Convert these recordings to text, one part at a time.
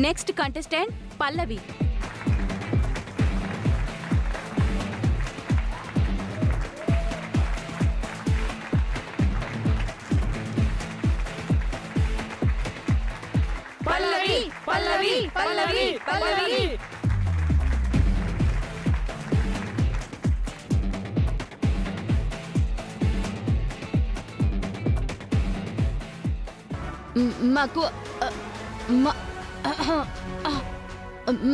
Next contestant పల్లవి. పల్లవి పల్లవి పల్లవి పల్లవి. మాకు మా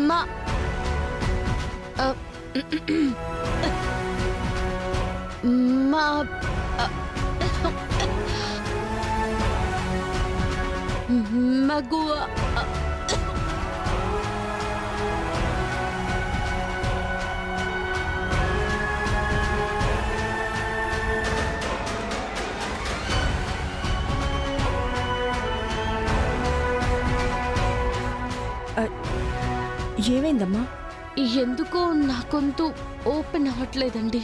మా మా మగువ ఏమైందమ్మా? ఎందుకో నా గొంతు ఓపెన్ అవ్వట్లేదండి.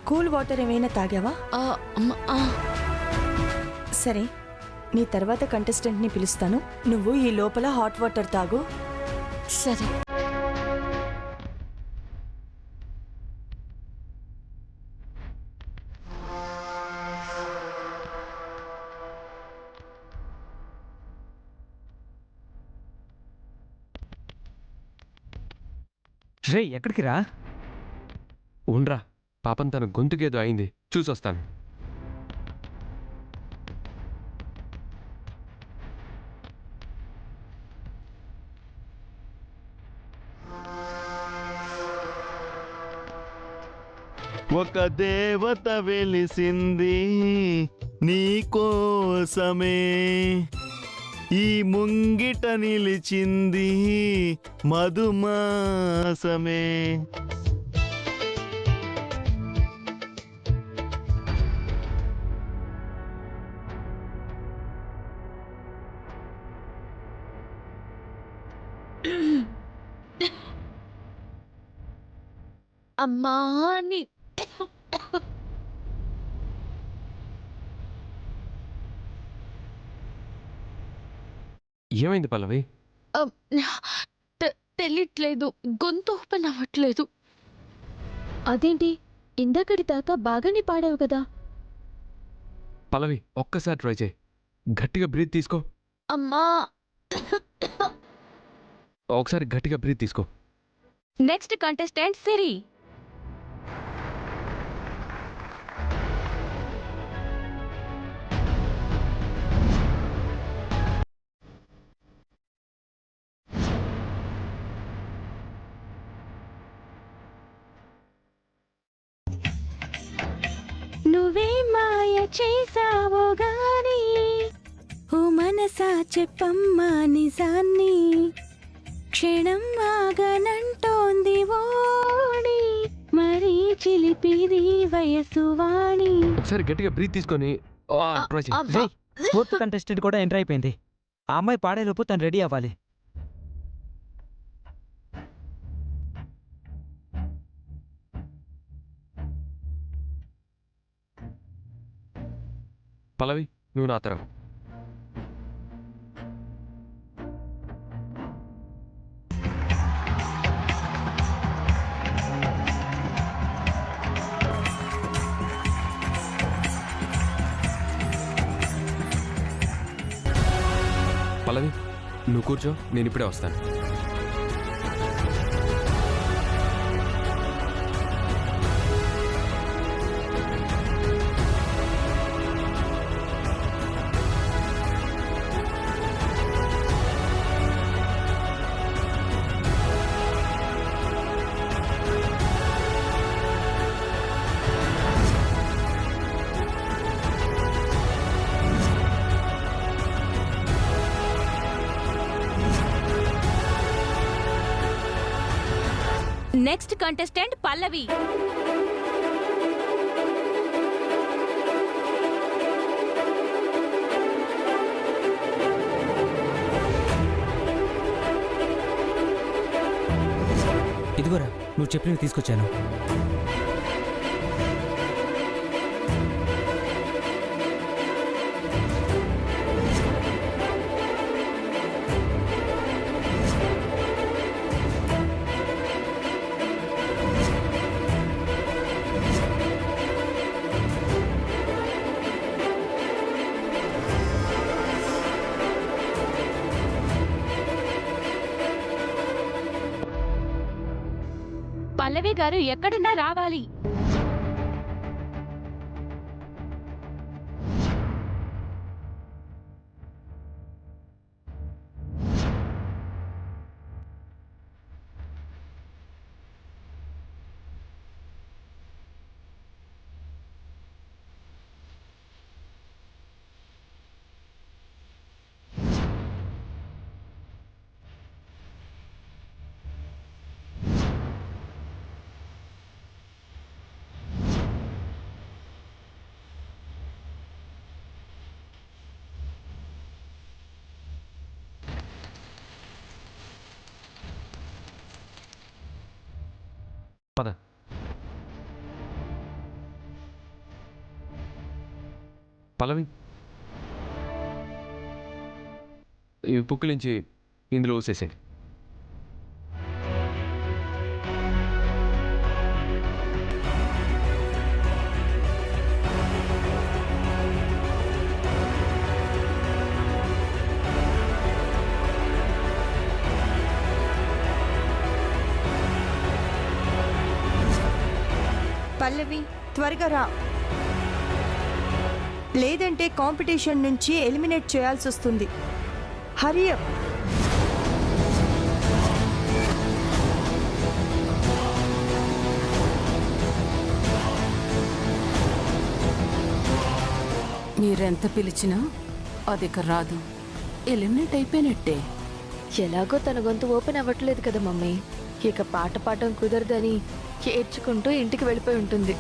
కూల్ వాటర్ ఏమైనా తాగావా? సరే, నీ తర్వాత కంటెస్టెంట్ని పిలుస్తాను. నువ్వు ఈ లోపల హాట్ వాటర్ తాగు. సరే. రే ఎక్కడికి రా? ఉండ్రా, పాపం తన గొంతుకేదో అయింది, చూసొస్తాను. ఒక దేవత వెలిసింది నీకోసమే, ఈ ముంగిట నిలిచింది మధుమాసమే. అమ్మా అని ఏమైంది పల్లవి? తెలియట్లేదు, గొంతు ఓపెన్ అవ్వట్లేదు. అదేంటి, ఇందాకటి దాకా బాగానే పాడావు కదా? పల్లవి, ఒక్కసారి ట్రై చేయి. గట్టిగా బ్రీత్ తీసుకో. అమ్మా. ఒకసారి గట్టిగా బ్రీత్ తీసుకో. నెక్స్ట్ కంటెస్టెంట్ సిరి. నువ్వే మాయ చేసావో గాని, ఓ మనసా చెప్పమ్మా నిజాన్ని, క్షణం ఆగనంటోంది ఓడి, మరీ చిలిపిది వయసు వాణి. ఒకసారి గట్టిగా బ్రీత్ తీసుకొని ట్రై చేయి. ఫోర్త్ కంటెస్టెంట్ కూడా ఎంటర్ అయిపోయింది. ఆ అమ్మాయి పాడేలోపు తను రెడీ అవ్వాలి. పల్లవి, నువ్వు నా తరం. పల్లవి, నువ్వు కూర్చో, నేను ఇప్పుడే వస్తాను. నెక్స్ట్ కంటెస్టెంట్ పల్లవి. ఇదిగోరా, నువ్వు చెప్పినవి తీసుకొచ్చాను. పల్లవి గారు ఎక్కడున్నా రావాలి. పద. పల్లవి, ఈ పుక్కిలించి ఇందులో ఊసేసే. పల్లవి త్వరగా రా, లేదంటే కాంపిటీషన్ నుంచి ఎలిమినేట్ చేయాల్సి వస్తుంది. హరి అప్. మీరెంత పిలిచినా అది ఇక రాదు. ఎలిమినేట్ అయిపోయినట్టే. ఎలాగో తన గొంతు ఓపెన్ అవ్వట్లేదు కదా మమ్మీ. ఇక పాట పాడడం కుదరదని ఏడ్చుకుంటూ ఇంటికి వెళ్ళిపోయి ఉంటుంది.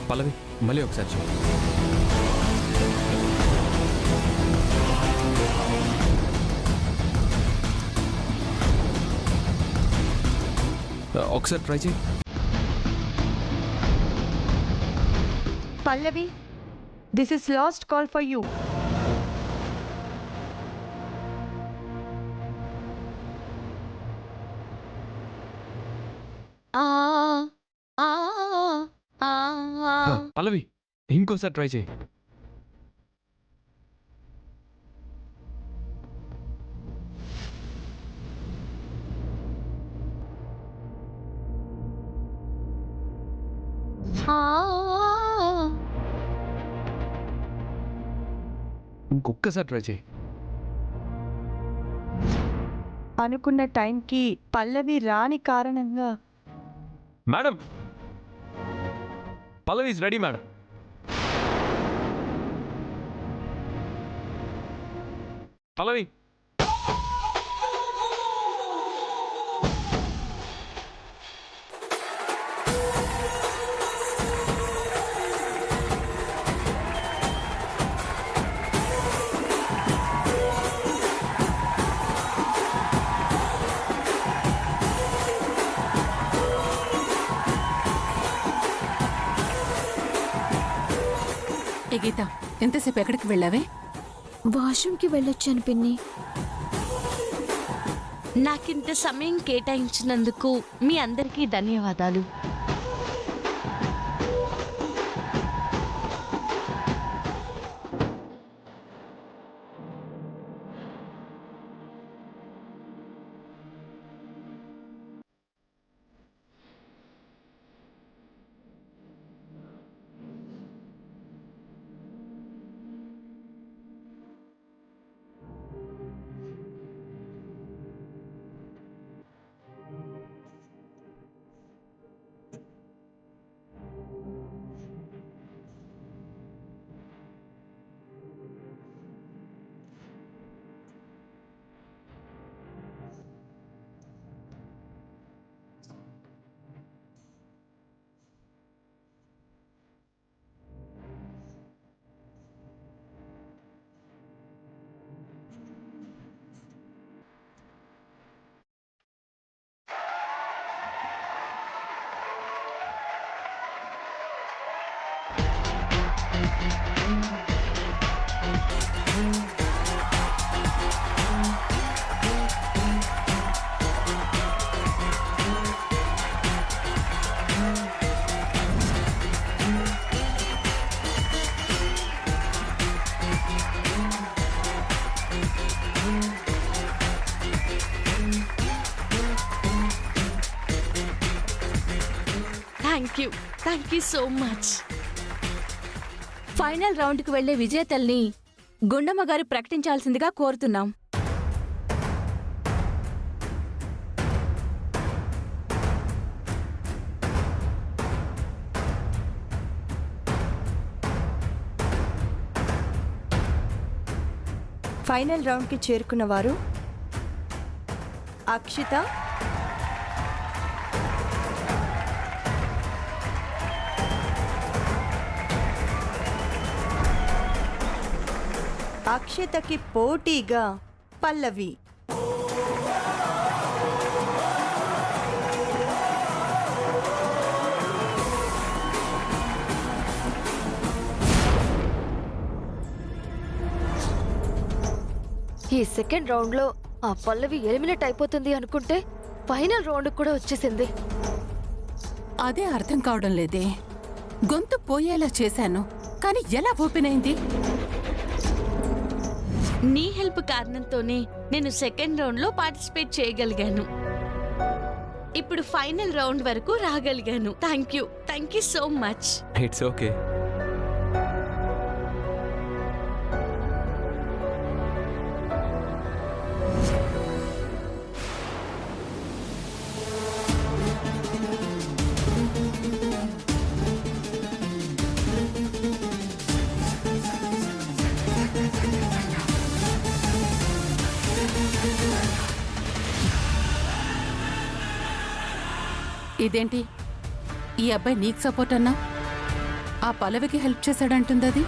పల్లవి, మళ్ళీ ఒకసారి చూడు. ఒకసారి ట్రై చేయి. Pallavi, this is last call for you. Pallavi, ఇంకోసారి ట్రై చేయి. ఇంకొక్కసారి ట్రై చేయి. అనుకున్న టైంకి పల్లవి రాని కారణంగా madam, Pallavi is ready madam. Pallavi, ఏ గీత, ఎంతసేపు ఎక్కడికి వెళ్ళావే? వాష్రూమ్కి వెళ్ళొచ్చాను పిన్ని. నాకింత సమయం కేటాయించినందుకు మీ అందరికీ ధన్యవాదాలు. Thank you so much. Final రౌండ్కి వెళ్లే విజేతల్ని గుండమ్మ గారు ప్రకటించాల్సిందిగా కోరుతున్నాం. ఫైనల్ రౌండ్కి చేరుకున్న వారు అక్షిత, అక్షితకి పోటీగా పల్లవి, ఈ సెకండ్ రౌండ్ లో ఆ పల్లవి ఎలిమినేట్ అయిపోతుంది అనుకుంటే ఫైనల్ రౌండ్ కూడా వచ్చేసింది. అదే అర్థం కావడం లేదే. గొంతు పోయేలా చేశాను, కానీ ఎలా ఓపెన్ అయింది? నీ హెల్ప్ కారణంతోనే నేను సెకండ్ రౌండ్ లో పార్టిసిపేట్ చేయగలిగాను. ఇప్పుడు ఫైనల్ రౌండ్ వరకు రాగలిగాను. Thank you so much. It's okay. ఇదేంటి, ఈ అబ్బాయి నీకు సపోర్ట్ అన్నా ఆ పల్లవికి హెల్ప్ చేశాడంటుంది. అది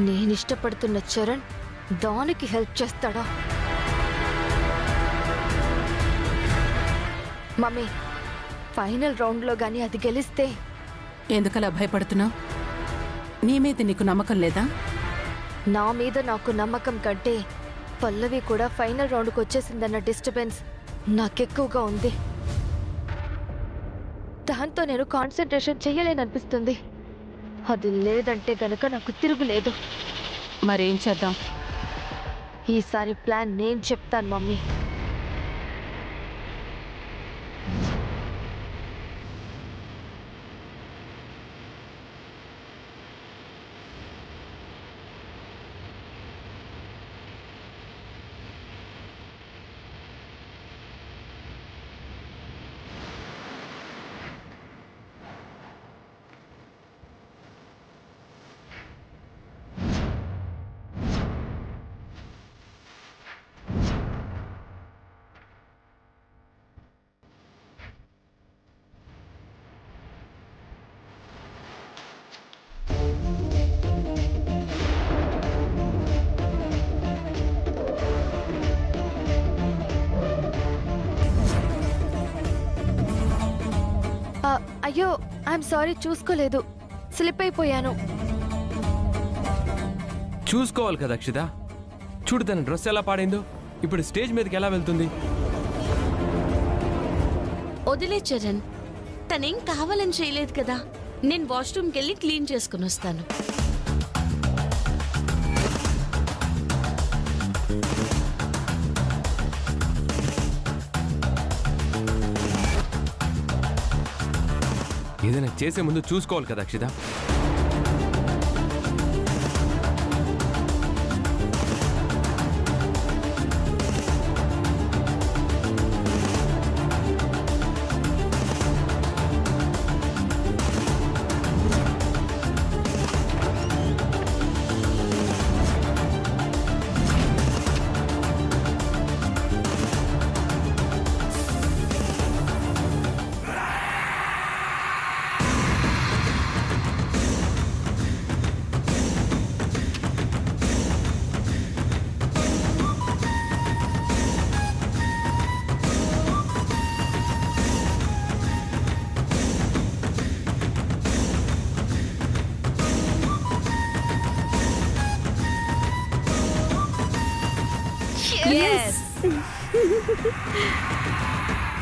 నేనిష్టపడుతున్న చరణ్ దానికి హెల్ప్ చేస్తాడా? మమ్మీ, ఫైనల్ రౌండ్లో గానీ అది గెలిస్తే ఎందుకలా భయపడుతున్నావు? నీ మీద నీకు నమ్మకం లేదా? నా మీద నాకు నమ్మకం కంటే పల్లవి కూడా ఫైనల్ రౌండ్కి వచ్చేసిందన్న డిస్టర్బెన్స్ నాకెక్కువగా ఉంది. దాంతో నేను కాన్సన్ట్రేషన్ చెయ్యలేననిపిస్తుంది. అది లేదంటే గనక నాకు తిరుగులేదు. మరేం చేద్దాం? ఈసారి ప్లాన్ నేను చెప్తాను మమ్మీ. అయ్యో, ఐఎమ్ సారీ, చూసుకోలేదు, స్లిప్ అయిపోయాను. చూసుకోవాలి కదా అక్షిత. చూడు తన డ్రెస్ ఎలా పాడైందో. ఇప్పుడు స్టేజ్ మీదకి ఎలా వెళ్తుంది? వదిలే చరణ్, తనేం కావాలని చేయలేదు కదా. నేను వాష్రూమ్కి వెళ్ళి క్లీన్ చేసుకుని వస్తాను. ఏదైనా చేసే ముందు చూసుకోవాలి కదా అక్షిత.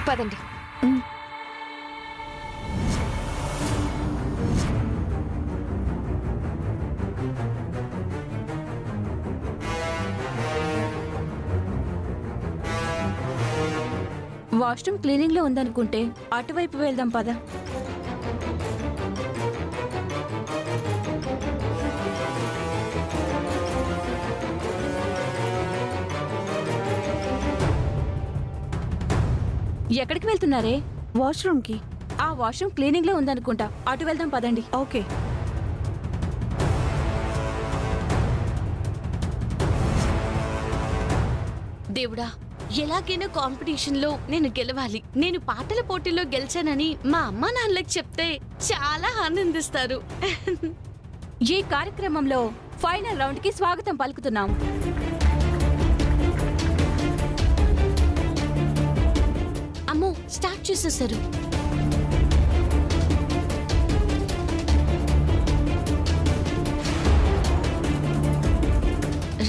పదండి. వాష్రూమ్ క్లీనింగ్ లో ఉందనుకుంటే అటువైపు వెళ్దాం పద. ఎక్కడికి వెళ్తున్నారే? వాష్రూమ్కి. ఆ వాష్రూమ్ క్లీనింగ్ లో ఉందనుకుంటా. అటు వెళ్దాం పదండి. ఓకే. దేవుడా, ఎలాగైనా కాంపిటీషన్ లో నేను గెలవాలి. నేను పాటల పోటీలో గెలిచానని మా అమ్మ నాన్నలకు చెప్తే చాలా ఆనందిస్తారు. ఈ కార్యక్రమంలో ఫైనల్ రౌండ్ కి స్వాగతం పలుకుతున్నాం. అమ్మో, స్టార్ట్ చేసేసారు.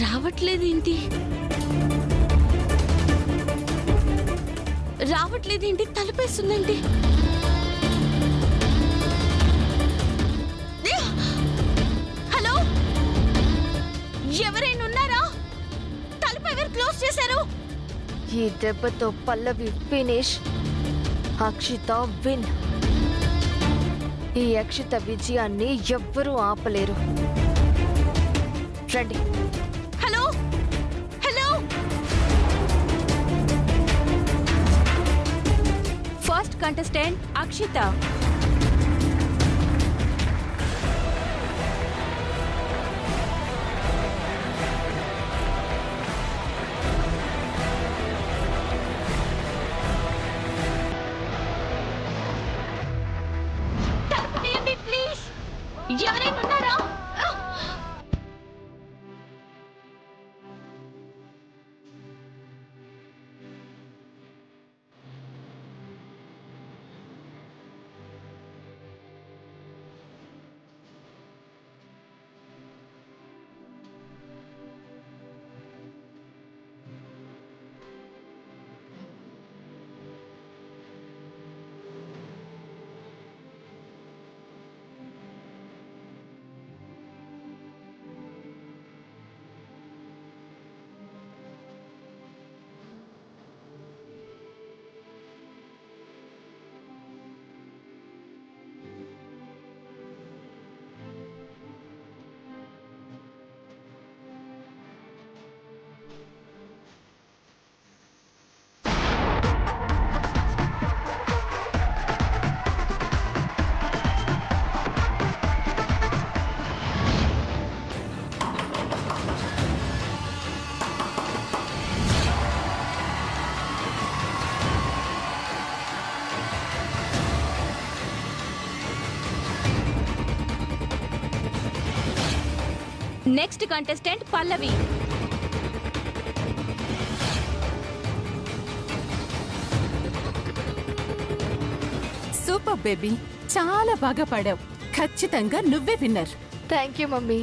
రావట్లేదేంటి? రావట్లేదేంటి? తలుపేస్తుందండి. హలో, ఎవరైనా ఉన్నారా? తలుపు ఎవరు క్లోజ్ చేశారు? ఈ దెబ్బతో పల్లవి ఫినిష్, అక్షిత విన్. ఈ అక్షిత విజయాన్ని ఎవ్వరూ ఆపలేరు. రండి. Hello hello, first contestant Akshitha. తలుపు తీయండి ప్లీజ్. ఎవరైనా ఉన్నారా? Next contestant Pallavi. Super baby, చాలా బాగా పాడావు. ఖచ్చితంగా నువ్వే winner. Thank you mummy.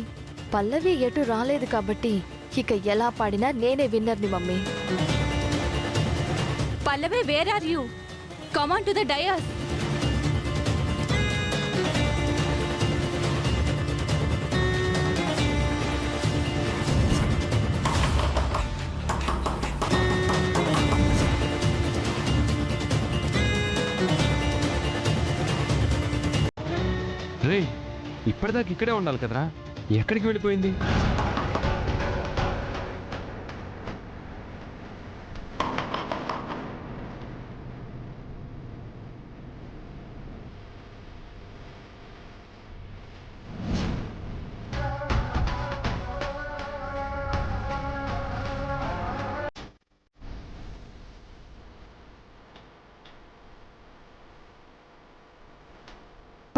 Pallavi ఎటు రాలేదు కాబట్టి ఇక ఎలా పాడినా నేనే విన్నర్ని mummy. Pallavi, where are you? Come on to the dais. రే, ఇప్పటిదాకా ఇక్కడే ఉండాలి కదరా, ఎక్కడికి వెళ్ళిపోయింది?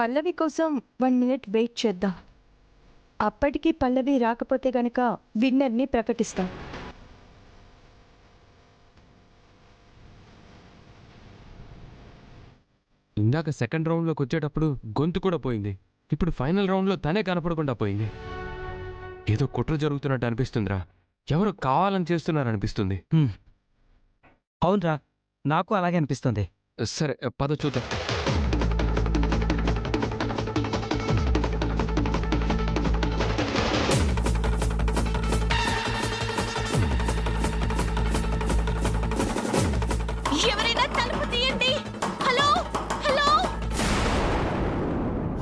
పల్లవి కోసం 1 మినిట్ వెయిట్ చేద్దాం. అప్పటికి పల్లవి రాకపోతే గనక విన్నర్ని ప్రకటిస్తాం. ఇందాక సెకండ్ రౌండ్లోకి వచ్చేటప్పుడు గొంతు కూడా పోయింది. ఇప్పుడు ఫైనల్ రౌండ్లో తనే కనపడకుండా పోయింది. ఏదో కుట్ర జరుగుతున్నట్టు అనిపిస్తుందిరా. ఎవరో కావాలని చేస్తున్నారనిపిస్తుంది. అవునరా, నాకు అలాగే అనిపిస్తుంది. సరే, పద చూద్దాం. ఎవరైనా తలుపు తీయండి.